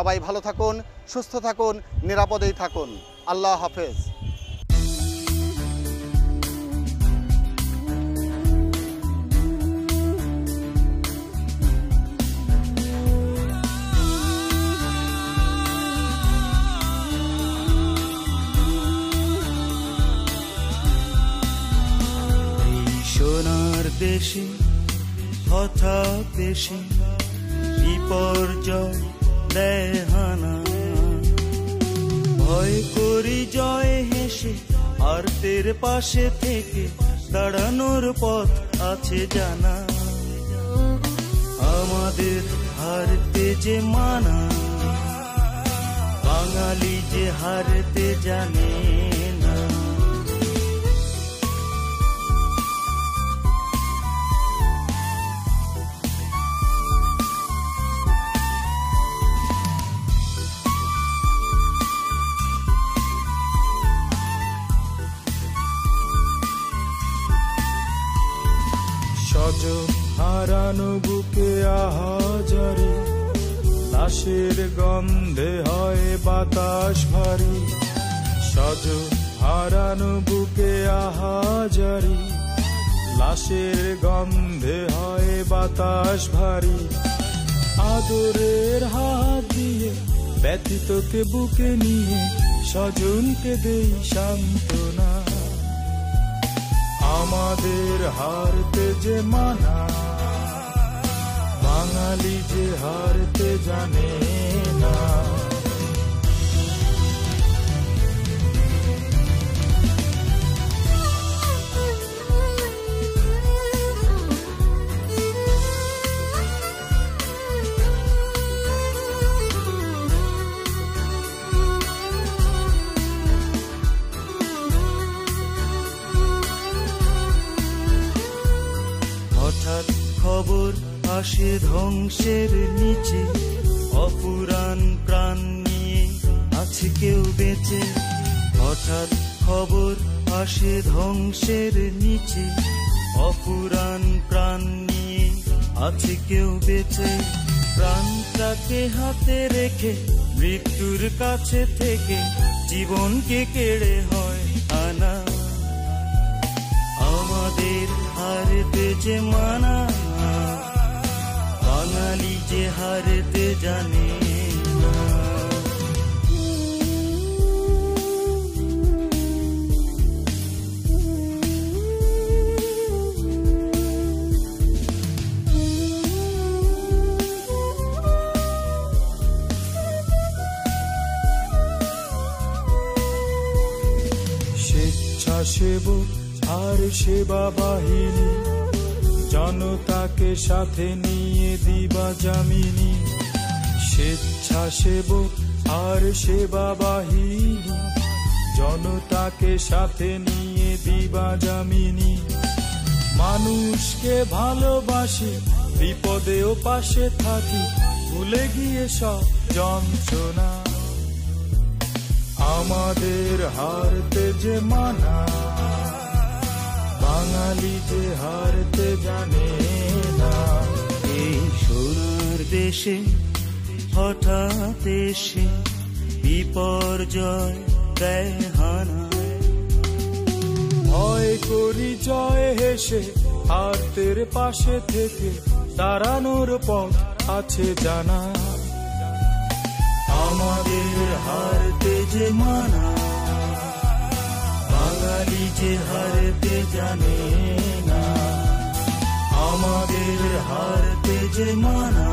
সবাই ভালো থাকুন, সুস্থ থাকুন, নিরাপদেই থাকুন। আল্লাহ হাফেজ। সোনার দেশে হঠাৎ এসে বিপর্যয় দেয় হানা, ভয় করি জয় হেসে আর্তের পাশে থেকে দাঁড়ানোর পথ আছে জানা। আমাদের হারতে যে মানা, বাঙালি যে হারতে জানে না। হারানো বুকে আহাজারি, লাশের গন্ধে হয় বাতাস ভারী। সজ হারানো বুকে আহাজারি, লাশের গন্ধে হয় বাতাস ভারী। আদরের হাত দিয়ে ব্যথিতকে বুকে নিয়ে স্বজনকে দেই সান্ত্বনা। আমাদের হারতে যে মানা, বাঙালি যে হারতে জানে না। হঠাৎ খবর আসে ধ্বংসের নিচে, অপুরাণ প্রাণ নিয়ে আছে কেউ বেঁচে। হঠাৎ খবর আসে ধ্বংসের নিচে, অপুরাণ প্রাণ নিয়ে আছে কেউ বেঁচে। প্রাণটাকে হাতে রেখে মৃত্যুর কাছে থেকে জীবনকে কেড়ে হয় আনা। আমাদের হারতে যে মানা, বাঙালি যে হারতে জানে না। স্বেচ্ছাসেবক আর সেবা বাহিনী, জনতাকে সাথে নিয়ে দিবা জামিনী। স্বেচ্ছাসেবক আর সেবা বাহিনী, জনতাকে সাথে নিয়ে দিবা জামিনী। মানুষকে ভালোবাসি, বিপদেও পাশে থাকি, ভুলে গিয়ে সব যন্ত্রণা। আমাদের হারতে যে মানা, বাঙালি যে হারতে জানে না। এই সোনার দেশে হঠাৎ এসে বিপর্যয় দেয় হানা, ভয় করি জয় হেসে আর্তের পাশে থেকে দাঁড়ানোর পথ আছে জানা। আমাদের হারতে যে মানা, বাঙালি যে হারতে জানে না। আমাদের হারতে যে মানা।